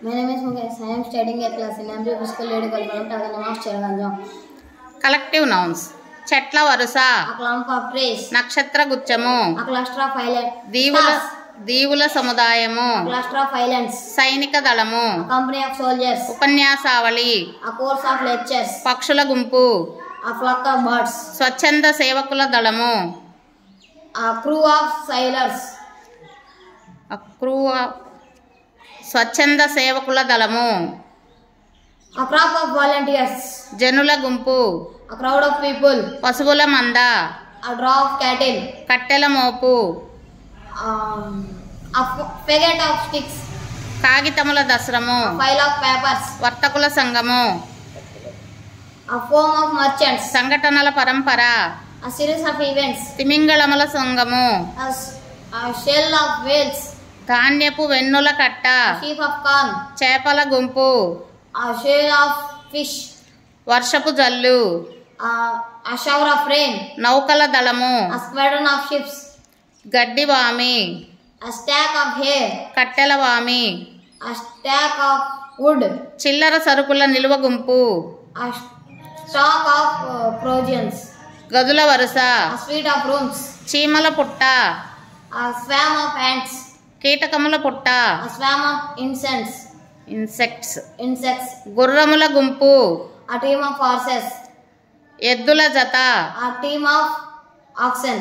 My name is Mukesh. I am studying at class in Ambulance School, Lady Kalpalam, Taganam of Cheraganjam. Collective nouns. చెట్ల వరుస, A clump of trees, నక్షత్ర గుచ్చము, a cluster of దీవుల సముదాయము, a cluster of islands, సైనిక దళము, a company of soldiers, ఉపన్యాసావళి, a course of lectures, పక్షుల గుంపు, a flock of birds, స్వచ్ఛంద సేవకుల దళము, a crew of sailors, స్వచ్ఛంద సేవకుల దళము, a crop of volunteers, జనుల గుంపు, a crowd of people, పశువుల మంద, a draw of cattle, కట్టెల మోపు, a faggot of sticks, కాగితముల దసరము, a pile of papers, వర్తకుల సంఘము, a foam of merchants, సంఘటనల పరంపర, a series of events, తిమింగళముల సంఘము, a shell of whales, ధాన్యపు వెన్నుల కట్ట, a sheaf of corn, చేపల గుంపు, a shell of fish, వర్షపు జల్లు, a shower of rain, నౌకల దళము, a squadron of ships, గడ్డివామి, a stack of hay, కట్టెల వామి, a stack of wood, చిల్లర సరుకుల నిలువ గుంపు, a stock of provisions, గదుల వరుస, a suite of rooms, చీమల పుట్ట, a swarm of ants, కీటకముల పుట్ట, a swarm of insects, గుర్రముల గుంపు, a team of horses, ఎద్దుల జత, a team of oxen.